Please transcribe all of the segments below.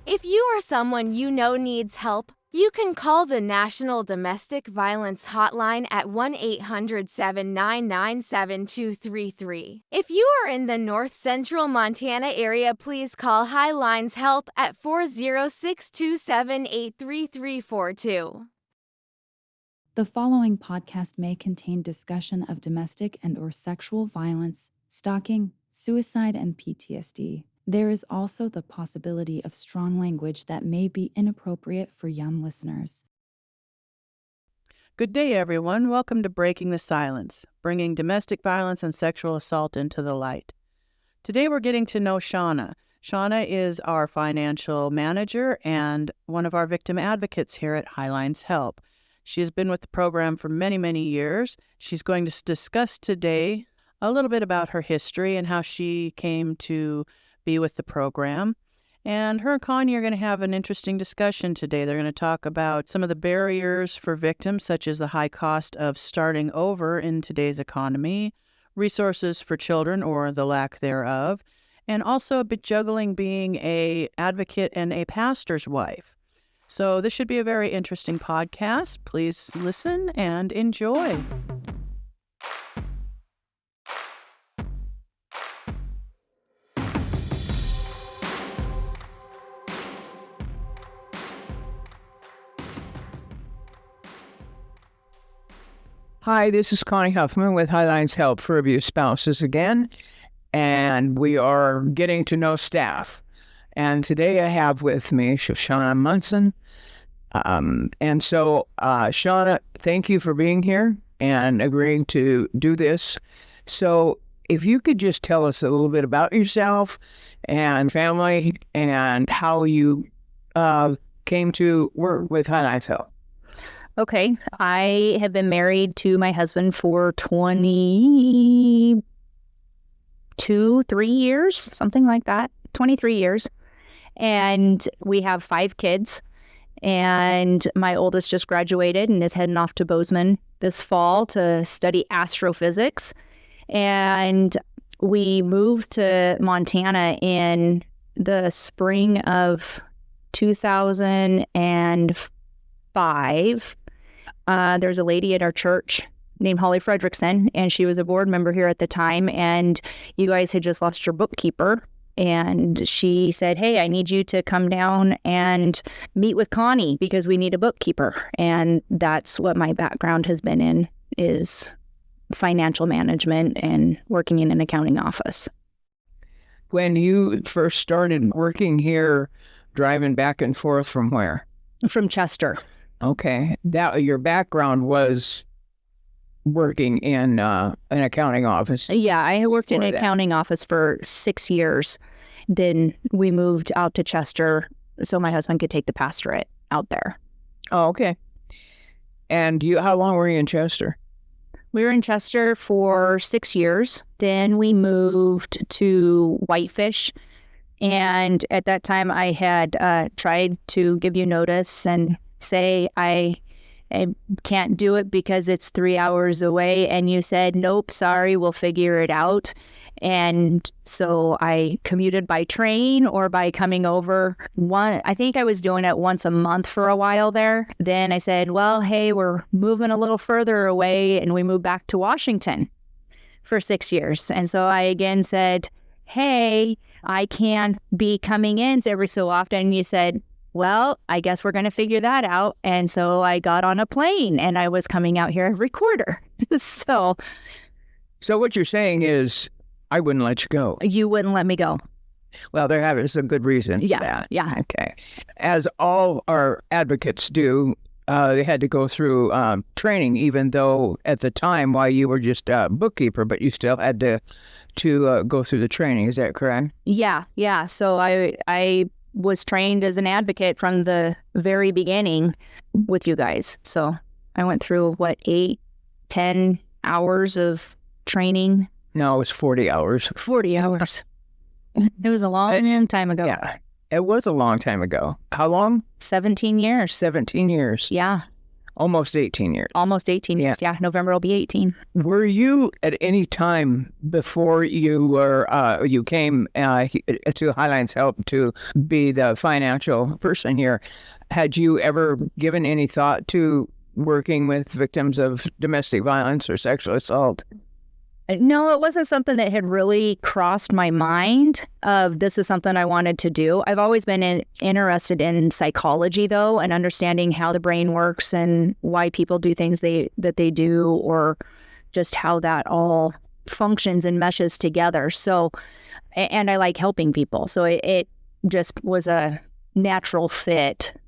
If you or someone you know needs help, you can call the National Domestic Violence Hotline at 1-800-799-7233. If you are in the North Central Montana area, please call Highline's Help at 406-278-3342. The following podcast may contain discussion of domestic and/or sexual violence, stalking, suicide, and PTSD. There is also the possibility of strong language that may be inappropriate for young listeners. Good day, everyone. Welcome to Breaking the Silence, bringing domestic violence and sexual assault into the light. Today we're getting to know Shana. Shana is our financial manager and one of our victim advocates here at Highline's Help. She has been with the program for many, many years. She's going to discuss today a little bit about her history and how she came to be with the program. And her and Connie are going to have an interesting discussion today. They're going to talk about some of the barriers for victims, such as the high cost of starting over in today's economy, resources for children or the lack thereof, and also a bit juggling being an advocate and a pastor's wife. So this should be a very interesting podcast. Please listen and enjoy. Hi, this is Connie Huffman with Highline's Help for Abused Spouses again, and we are getting to know staff. And today I have with me Shana Munson. Shana, thank you for being here and agreeing to do this. So if you could just tell us a little bit about yourself and family and how you came to work with Highline's Help. Okay. I have been married to my husband for 3 years, something like that, 23 years. And we have 5 kids. And my oldest just graduated and is heading off to Bozeman this fall to study astrophysics. And we moved to Montana in the spring of 2005. There's a lady at our church named Holly Fredrickson, and she was a board member here at the time, and you guys had just lost your bookkeeper, and she said, hey, I need you to come down and meet with Connie because we need a bookkeeper. And that's what my background has been in, is financial management and working in an accounting office. When you first started working here, driving back and forth from where? From Chester. Okay. That your background was working in an accounting office? Yeah, I worked in an accounting office for 6 years. Then we moved out to Chester so my husband could take the pastorate out there. Oh, okay. And how long were you in Chester? We were in Chester for 6 years. Then we moved to Whitefish. And at that time, I had tried to give you notice and say I can't do it because it's 3 hours away. And you said, nope, sorry, we'll figure it out. And so I commuted by train or by coming over. I think I was doing it once a month for a while there. Then I said, well, hey, we're moving a little further away. And we moved back to Washington for 6 years. And so I again said, hey, I can't be coming in every so often. And you said, well, I guess we're going to figure that out. And so I got on a plane and I was coming out here every quarter. So what you're saying is I wouldn't let you go. You wouldn't let me go. Well, there have some good reason for that. Yeah. Okay. As all our advocates do, they had to go through training, even though at the time while you were just a bookkeeper, but you still had to go through the training. Is that correct? Yeah. So I was trained as an advocate from the very beginning with you guys. So I went through 8-10 hours of training. No, it was 40 hours. 40 hours. It was a long time ago. Yeah, it was a long time ago. How long? 17 years. 17 years. Yeah. Almost 18 years. Almost 18 years. Yeah, November will be 18. Were you at any time before you came to HLHAS Help to be the financial person here, had you ever given any thought to working with victims of domestic violence or sexual assault? No, it wasn't something that had really crossed my mind of this is something I wanted to do. I've always been interested in psychology, though, and understanding how the brain works and why people do things that they do, or just how that all functions and meshes together. So, and I like helping people. So it just was a natural fit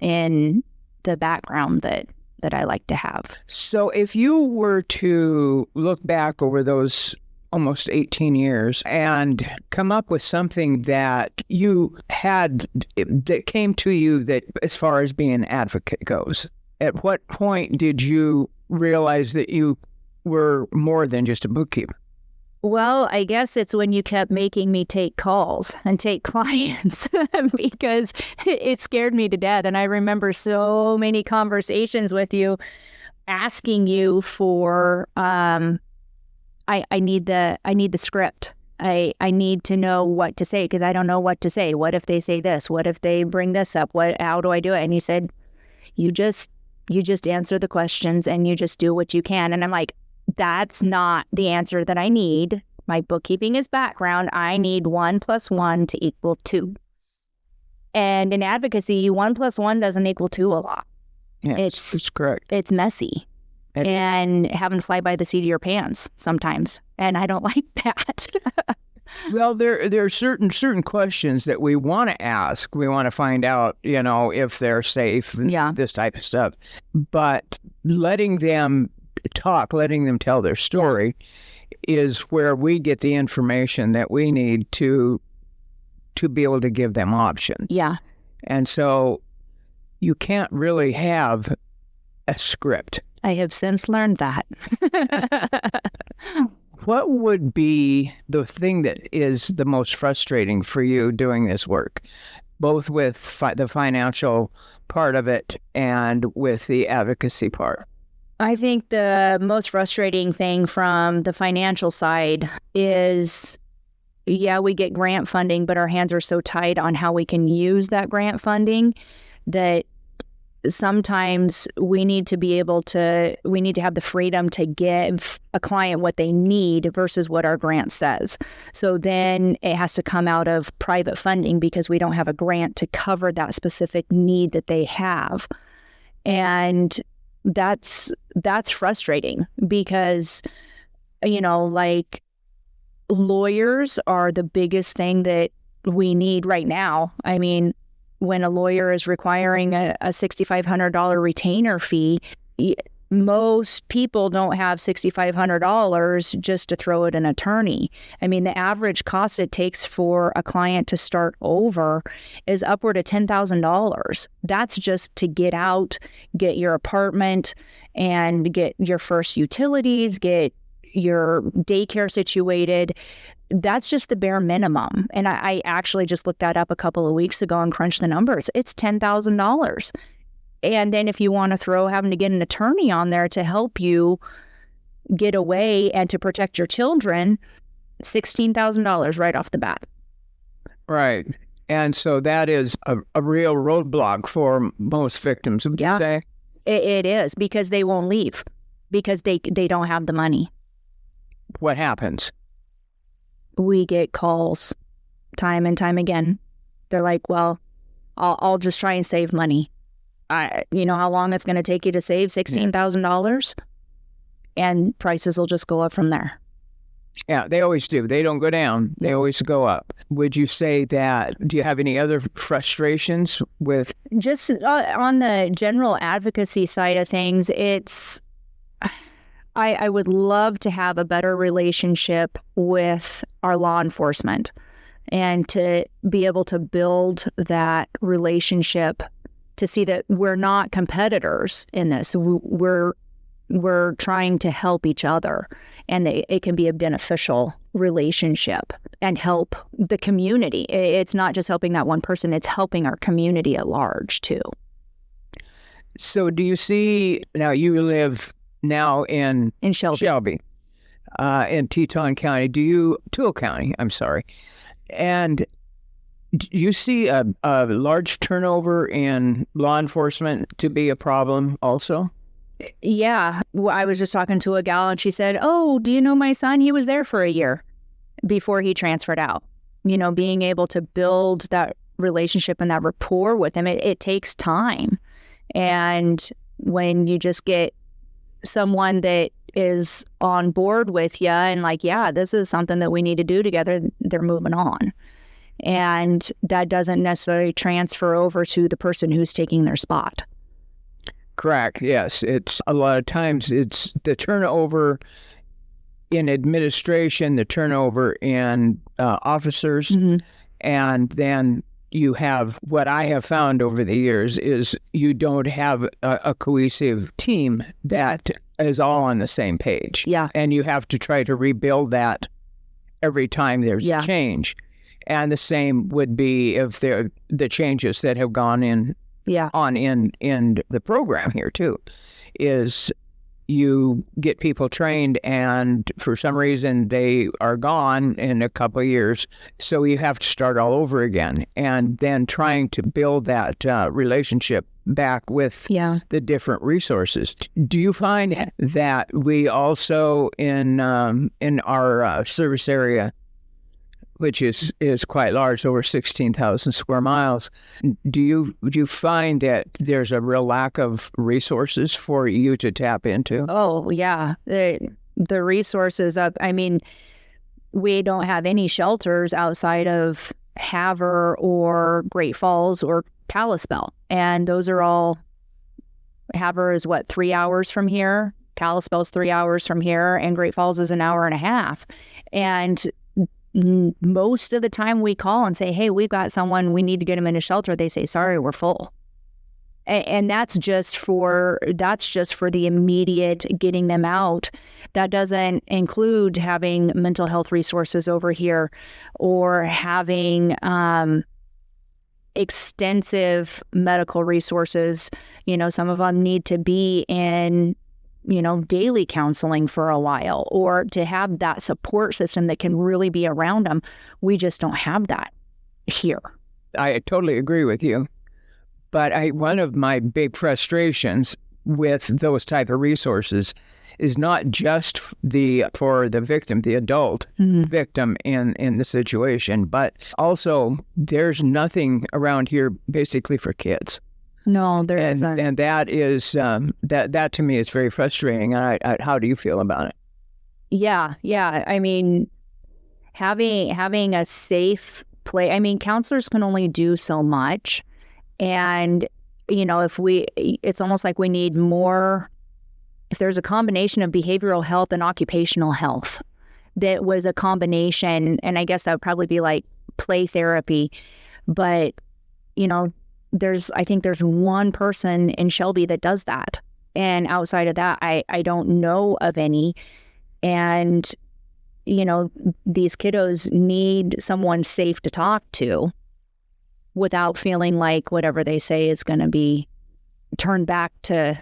in the background that I like to have. So if you were to look back over those almost 18 years and come up with something that you had that came to you that as far as being an advocate goes, at what point did you realize that you were more than just a bookkeeper? Well, I guess it's when you kept making me take calls and take clients because it scared me to death. And I remember so many conversations with you asking you for, I need the script. I need to know what to say because I don't know what to say. What if they say this? What if they bring this up? How do I do it? And you said, you just answer the questions and you just do what you can. And I'm like, that's not the answer that I need. My bookkeeping is background. I need 1 + 1 to equal 2. And in advocacy, 1 + 1 doesn't equal 2 a lot. Yes, it's correct. It's messy and having to fly by the seat of your pants sometimes. And I don't like that. Well, there are certain questions that we want to ask. We want to find out, if they're safe, and this type of stuff. But letting them talk, letting them tell their story is where we get the information that we need to be able to give them options. Yeah. And so you can't really have a script. I have since learned that. What would be the thing that is the most frustrating for you doing this work, both with the financial part of it and with the advocacy part? I think the most frustrating thing from the financial side is, we get grant funding, but our hands are so tight on how we can use that grant funding that sometimes we need to have the freedom to give a client what they need versus what our grant says. So then it has to come out of private funding because we don't have a grant to cover that specific need that they have. And that's frustrating because, like, lawyers are the biggest thing that we need right now. I mean, when a lawyer is requiring a $6,500 retainer fee, most people don't have $6,500 just to throw at an attorney. I mean, the average cost it takes for a client to start over is upward of $10,000. That's just to get out, get your apartment, and get your first utilities, get your daycare situated. That's just the bare minimum. And I actually just looked that up a couple of weeks ago and crunched the numbers. It's $10,000. And then if you want to throw having to get an attorney on there to help you get away and to protect your children, $16,000 right off the bat. Right. And so that is a real roadblock for most victims, would you say? It is, because they won't leave because they don't have the money. What happens? We get calls time and time again. They're like, well, I'll just try and save money. You know how long it's going to take you to save $16,000? And prices will just go up from there. Yeah, they always do. They don't go down. They always go up. Would you say that, do you have any other frustrations with? Just on the general advocacy side of things, I would love to have a better relationship with our law enforcement and to be able to build that relationship to see that we're not competitors in this. We're trying to help each other, and it can be a beneficial relationship and help the community. It's not just helping that one person, it's helping our community at large too. So do you see, now you live now in Shelby. In Teton County, Toole County, I'm sorry. And do you see a large turnover in law enforcement to be a problem also? Yeah. Well, I was just talking to a gal and she said, "Oh, do you know my son? He was there for a year before he transferred out." Being able to build that relationship and that rapport with him, it takes time. And when you just get someone that is on board with you and like, yeah, this is something that we need to do together, they're moving on. And that doesn't necessarily transfer over to the person who's taking their spot. Correct. Yes. It's a lot of times it's the turnover in administration, the turnover in officers, and then you have what I have found over the years is you don't have a cohesive team that is all on the same page. Yeah. And you have to try to rebuild that every time there's a change. And the same would be if the changes that have gone in the program here too, is you get people trained and for some reason they are gone in a couple of years. So you have to start all over again and then trying to build that relationship back with the different resources. Do you find that we also in our service area, which is quite large, over 16,000 square miles. Do you find that there's a real lack of resources for you to tap into? Oh, yeah. The resources we don't have any shelters outside of Havre or Great Falls or Kalispell. And those are all, Havre is 3 hours from here, Kalispell's 3 hours from here, and Great Falls is an hour and a half. And most of the time we call and say, "Hey, we've got someone, we need to get them in a shelter." They say, "Sorry, we're full." And that's just for the immediate getting them out. That doesn't include having mental health resources over here or having extensive medical resources. Some of them need to be in daily counseling for a while or to have that support system that can really be around them. We just don't have that here. I totally agree with you. But one of my big frustrations with those type of resources is not just for the victim, the adult victim in the situation, but also there's nothing around here basically for kids. No, there isn't. And that is that to me is very frustrating. And how do you feel about it? Yeah. Having a safe place. Counselors can only do so much, and it's almost like we need more. If there's a combination of behavioral health and occupational health, that was a combination, and I guess that would probably be like play therapy, but I think there's one person in Shelby that does that. And outside of that, I don't know of any. And, these kiddos need someone safe to talk to without feeling like whatever they say is going to be turned back to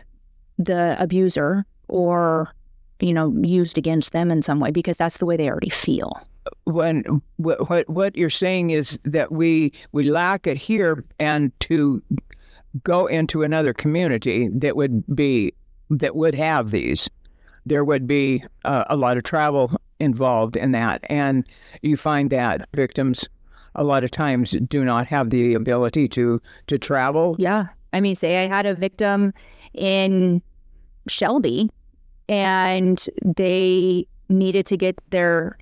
the abuser or, used against them in some way, because that's the way they already feel. When what you're saying is that we lack it here, and to go into another community that would have these, there would be a lot of travel involved in that, and you find that victims a lot of times do not have the ability to travel. Yeah, say I had a victim in Shelby, and they needed to get their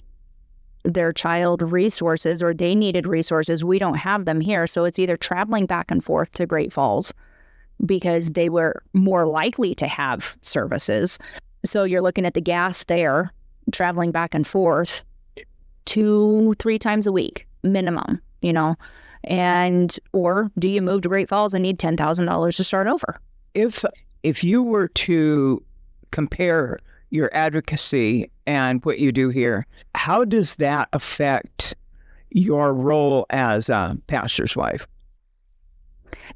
child resources, or they needed resources. We don't have them here. So it's either traveling back and forth to Great Falls because they were more likely to have services. So you're looking at the gas there, traveling back and forth 2-3 times a week minimum, and or do you move to Great Falls and need $10,000 to start over? If you were to compare your advocacy and what you do here, how does that affect your role as a pastor's wife?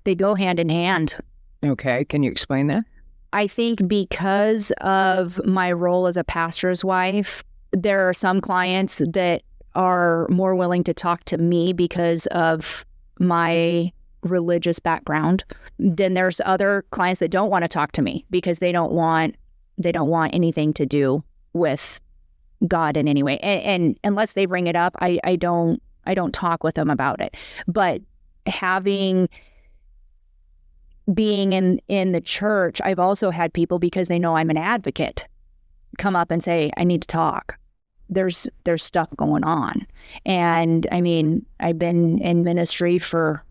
They go hand in hand. Okay. Can you explain that? I think because of my role as a pastor's wife, there are some clients that are more willing to talk to me because of my religious background. Then there's other clients that don't want to talk to me because they don't want anything to do with God in any way. And unless they bring it up, I don't talk with them about it. But being in the church, I've also had people, because they know I'm an advocate, come up and say, I need to talk. There's stuff going on. And I mean, I've been in ministry for,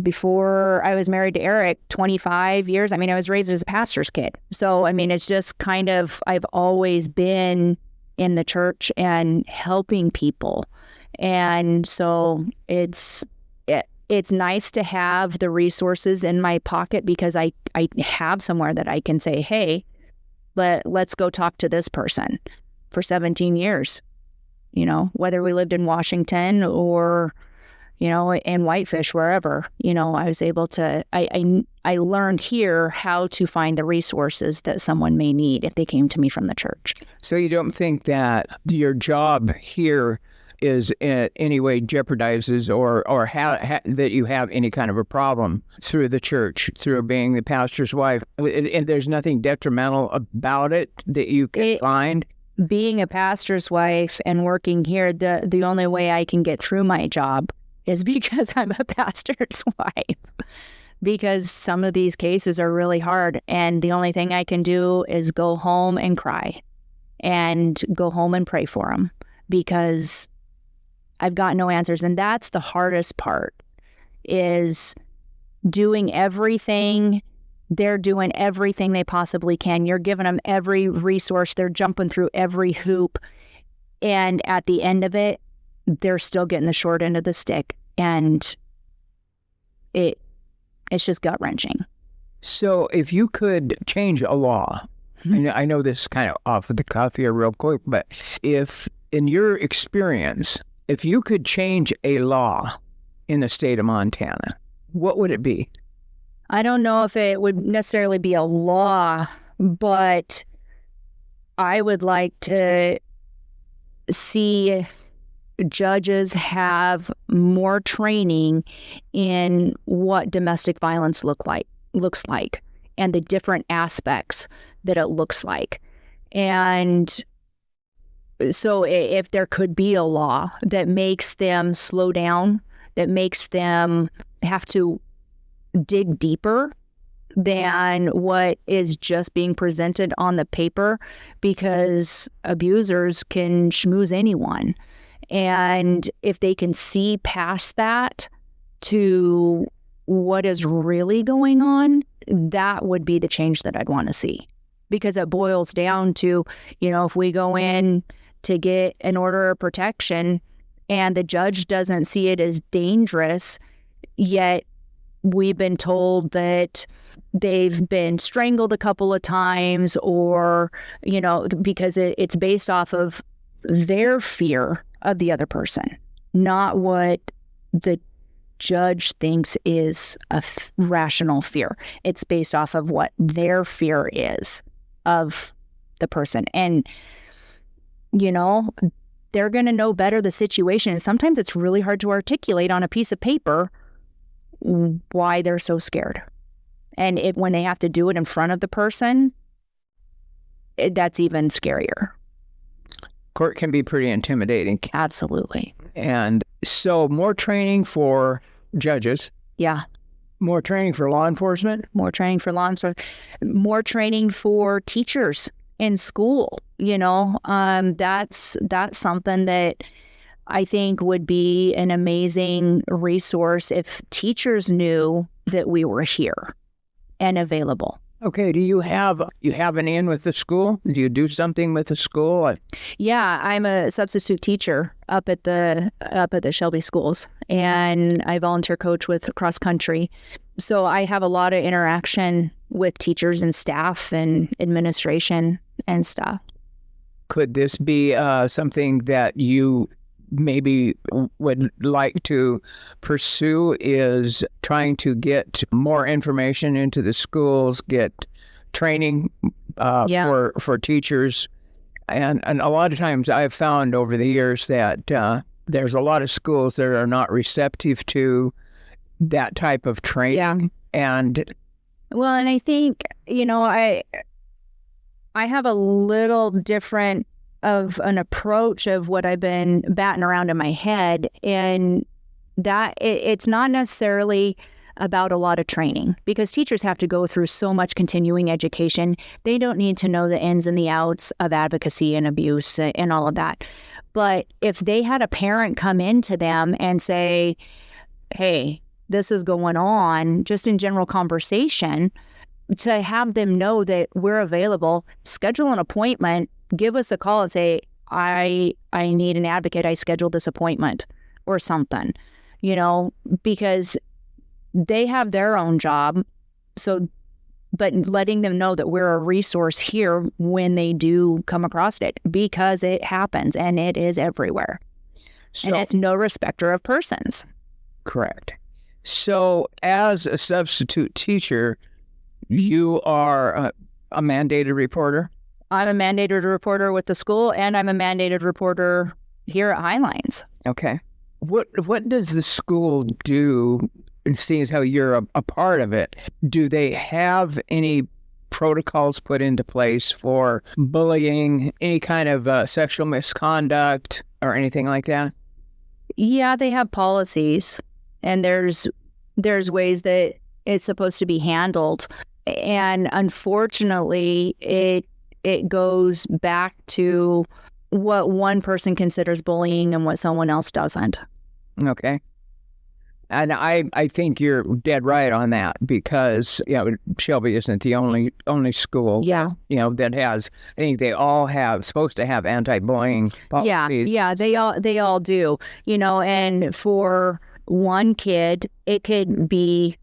before I was married to Eric, 25 years. I mean, I was raised as a pastor's kid. So, I mean, it's just kind of, I've always been in the church and helping people. And so it's nice to have the resources in my pocket, because I have somewhere that I can say, hey, let's go talk to this person. For 17 years, whether we lived in Washington or, in Whitefish, wherever, I was able to, I learned here how to find the resources that someone may need if they came to me from the church. So you don't think that your job here is in any way jeopardizes or that you have any kind of a problem through the church, through being the pastor's wife, and there's nothing detrimental about it that you can find? Being a pastor's wife and working here, the only way I can get through my job is because I'm a pastor's wife. Because some of these cases are really hard, and the only thing I can do is go home and cry and go home and pray for them, because I've got no answers. And that's the hardest part, is doing everything. They're doing everything they possibly can. You're giving them every resource. They're jumping through every hoop. And at the end of it, they're still getting the short end of the stick. And it's just gut-wrenching. So if you could change a law, I know this is kind of off the cuff here real quick, but if, in your experience, if you could change a law in the state of Montana, what would it be? I don't know if it would necessarily be a law, but I would like to see judges have more training in what domestic violence looks like and the different aspects that it looks like. And so if there could be a law that makes them slow down, that makes them have to dig deeper than what is just being presented on the paper, because abusers can schmooze anyone. And if they can see past that to what is really going on, that would be the change that I'd want to see. Because it boils down to, if we go in to get an order of protection and the judge doesn't see it as dangerous, yet we've been told that they've been strangled a couple of times, or, because it's based off of their fear of the other person, not what the judge thinks is a rational fear. It's based off of what their fear is of the person. And, they're going to know better the situation. And sometimes it's really hard to articulate on a piece of paper why they're so scared. And when they have to do it in front of the person, that's even scarier. Court can be pretty intimidating. Absolutely. And so more training for judges. Yeah. More training for law enforcement. More training for law enforcement. More training for teachers in school. That's something that I think would be an amazing resource if teachers knew that we were here and available. Okay. Do you have an in with the school? Do you do something with the school? Yeah, I'm a substitute teacher up at the Shelby schools, and I volunteer coach with cross country. So I have a lot of interaction with teachers and staff and administration and stuff. Could this be something that you maybe would like to pursue is trying to get more information into the schools, get training for teachers. And a lot of times I've found over the years that there's a lot of schools that are not receptive to that type of training. Yeah. And I think, I have a little different of an approach of what I've been batting around in my head, and that it's not necessarily about a lot of training, because teachers have to go through so much continuing education. They don't need to know the ins and the outs of advocacy and abuse and all of that. But if they had a parent come into them and say, hey, this is going on, just in general conversation, to have them know that we're available, schedule an appointment, give us a call and say, I need an advocate, I scheduled this appointment or something, because they have their own job. So, but letting them know that we're a resource here when they do come across it, because it happens and it is everywhere. And it's no respecter of persons. Correct. So as a substitute teacher, you are a mandated reporter? I'm a mandated reporter with the school, and I'm a mandated reporter here at HLHAS. Okay. What does the school do, and seeing as how you're a part of it? Do they have any protocols put into place for bullying, any kind of sexual misconduct or anything like that? Yeah, they have policies, and there's ways that it's supposed to be handled. And unfortunately, it goes back to what one person considers bullying and what someone else doesn't. Okay. And I think you're dead right on that, because Shelby isn't the only school that has. I think they all supposed to have anti-bullying policies. Yeah, they all do. And for one kid, it could be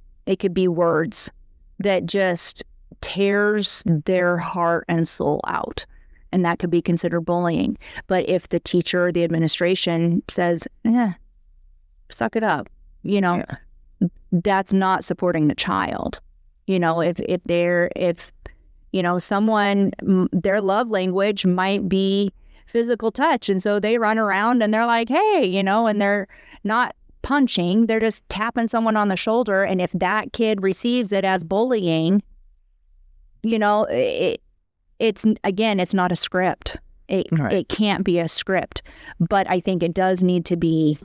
words that just tears their heart and soul out, and that could be considered bullying. But if the teacher or the administration says, suck it up, that's not supporting the child. If someone, their love language might be physical touch, and so they run around and they're like, hey, and they're not punching, they're just tapping someone on the shoulder. And if that kid receives it as bullying, it's not a script. It can't be a script. But I think it does need to be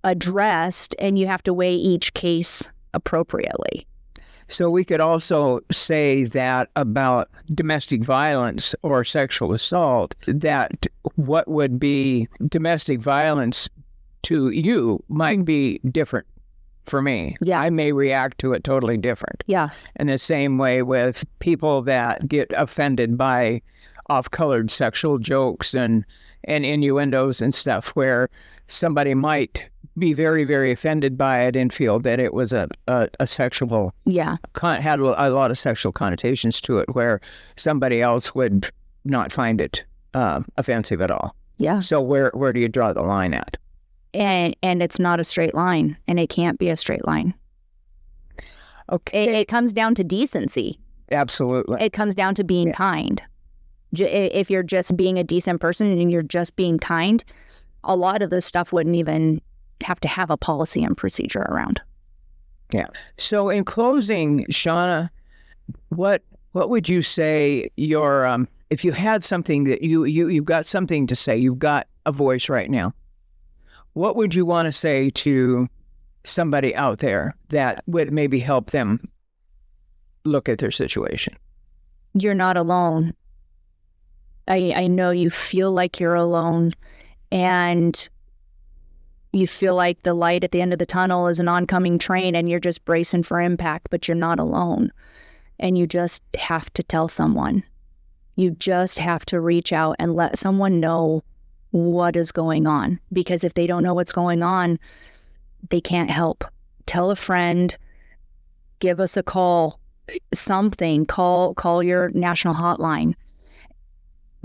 addressed, and you have to weigh each case appropriately. So we could also say that about domestic violence or sexual assault, that what would be domestic violence to you might be different for me. Yeah. I may react to it totally different. Yeah. In the same way with people that get offended by off-colored sexual jokes and innuendos and stuff, where somebody might be very, very offended by it and feel that it was a sexual, had a lot of sexual connotations to it, where somebody else would not find it offensive at all. Yeah. So where do you draw the line at? And it's not a straight line, and it can't be a straight line. Okay. It comes down to decency. Absolutely. It comes down to being kind. If you're just being a decent person and you're just being kind, a lot of this stuff wouldn't even have to have a policy and procedure around. Yeah. So in closing, Shana, what would you say your if you had something that you've got something to say, you've got a voice right now, what would you want to say to somebody out there that would maybe help them look at their situation? You're not alone. I know you feel like you're alone, and you feel like the light at the end of the tunnel is an oncoming train and you're just bracing for impact, but you're not alone. And you just have to tell someone. You just have to reach out and let someone know what is going on. Because if they don't know what's going on, they can't help. Tell a friend, give us a call, something, call your national hotline.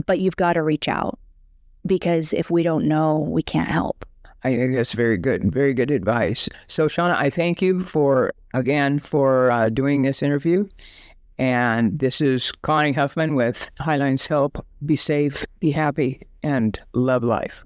But you've got to reach out, because if we don't know, we can't help. I think that's very good advice. So, Shana, I thank you for doing this interview. And this is Connie Huffman with Highlines Help. Be safe, be happy, and love life.